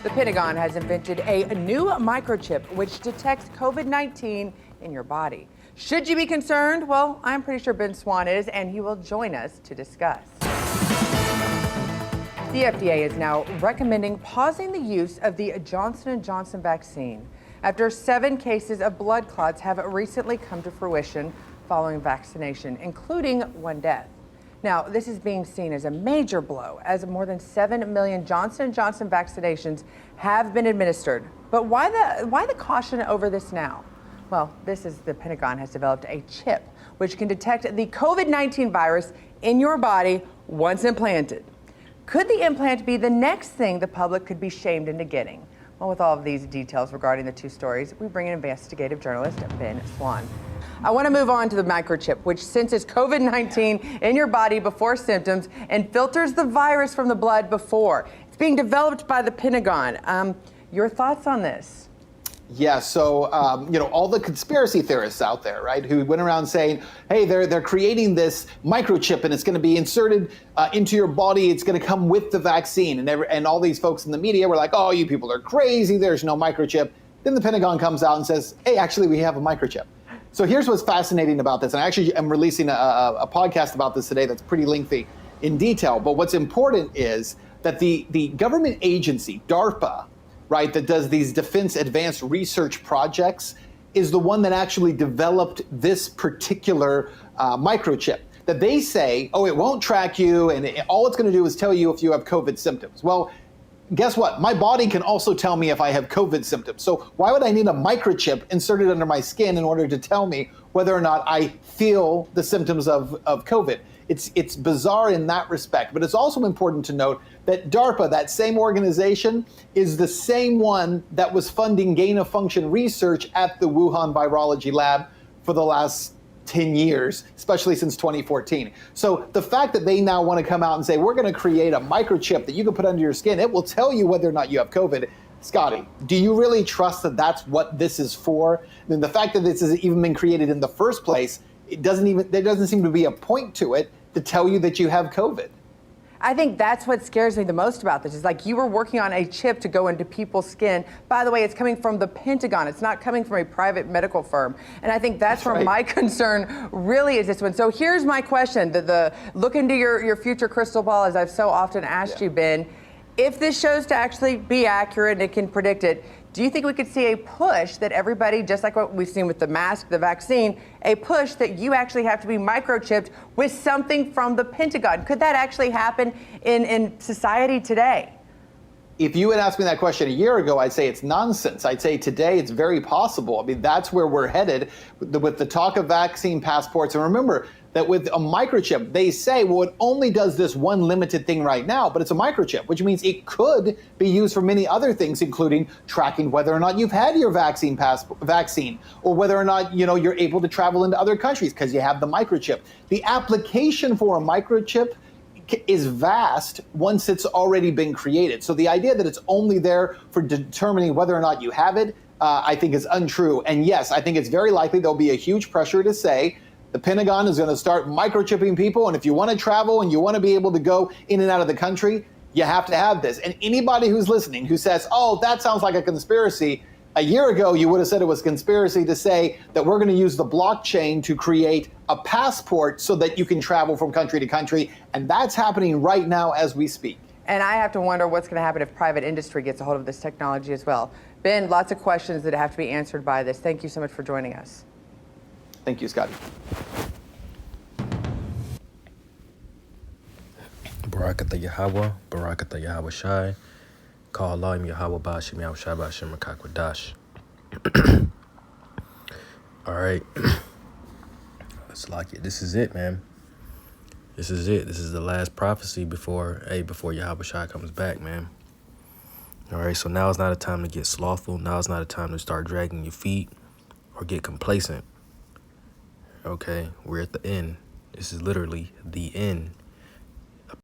The Pentagon has invented a new microchip which detects COVID-19 in your body. Should you be concerned? Well, I'm pretty sure Ben Swann is, and he will join us to discuss. The FDA is now recommending pausing the use of the Johnson & Johnson vaccine after 7 cases of blood clots have recently come to fruition following vaccination, including 1 death. Now, this is being seen as a major blow, as more than 7 million Johnson & Johnson vaccinations have been administered. But why the caution over this now? Well, the Pentagon has developed a chip which can detect the COVID-19 virus in your body once implanted. Could the implant be the next thing the public could be shamed into getting? Well, with all of these details regarding the 2 stories, we bring in investigative journalist Ben Swann. I want to move on to the microchip, which senses COVID-19 in your body before symptoms and filters the virus from the blood before. It's being developed by the Pentagon. Your thoughts on this? Yeah, so, all the conspiracy theorists out there, right, who went around saying, hey, they're creating this microchip and it's going to be inserted into your body. It's going to come with the vaccine. And all these folks in the media were like, oh, you people are crazy. There's no microchip. Then the Pentagon comes out and says, hey, actually, we have a microchip. So here's what's fascinating about this. And I actually am releasing a podcast about this today that's pretty lengthy in detail. But what's important is that the government agency, DARPA, right, that does these defense advanced research projects, is the one that actually developed this particular microchip. That they say, oh, it won't track you, and all it's going to do is tell you if you have COVID symptoms. Well, guess what? My body can also tell me if I have COVID symptoms. So why would I need a microchip inserted under my skin in order to tell me whether or not I feel the symptoms of COVID? It's bizarre in that respect, but it's also important to note that DARPA, that same organization, is the same one that was funding gain-of-function research at the Wuhan Virology Lab for the last 10 years, especially since 2014. So the fact that they now want to come out and say, we're going to create a microchip that you can put under your skin, it will tell you whether or not you have COVID. Scotty, do you really trust that that's what this is for? And the fact that this has even been created in the first place, there doesn't seem to be a point to it to tell you that you have COVID. I think that's what scares me the most about this. Is like you were working on a chip to go into people's skin. By the way, it's coming from the Pentagon. It's not coming from a private medical firm. And I think that's where right. my concern really is this one. So here's my question. The look into your future crystal ball, as I've so often asked you, Ben. If this shows to actually be accurate and it can predict it, do you think we could see a push that everybody, just like what we've seen with the mask, the vaccine, a push that you actually have to be microchipped with something from the Pentagon? Could that actually happen in society today? If you had asked me that question a year ago, I'd say it's nonsense. I'd say today it's very possible. I mean, that's where we're headed with the talk of vaccine passports. And remember that with a microchip, they say, well, it only does this one limited thing right now, but it's a microchip, which means it could be used for many other things, including tracking whether or not you've had your vaccine, or whether or not you're able to travel into other countries because you have the microchip. The application for a microchip is vast once it's already been created. So the idea that it's only there for determining whether or not you have it, I think is untrue. And yes, I think it's very likely there'll be a huge pressure to say the Pentagon is going to start microchipping people. And if you want to travel and you want to be able to go in and out of the country, you have to have this. And anybody who's listening who says, oh, that sounds like a conspiracy, a year ago, you would have said it was conspiracy to say that we're going to use the blockchain to create a passport so that you can travel from country to country. And that's happening right now as we speak. And I have to wonder what's going to happen if private industry gets a hold of this technology as well. Ben, lots of questions that have to be answered by this. Thank you so much for joining us. Thank you, Scotty. Barakatha Yahweh, Barakatha Yahweh Shai, Call Allahim Yahweh Bashim Yahweh Shai Bashim Rakakwadash. All right. Let's lock it. This is it, man. This is it. This is the last prophecy before Yahweh Shai comes back, man. All right, so now is not a time to get slothful. Now is not a time to start dragging your feet or get complacent. Okay, we're at the end. This is literally the end.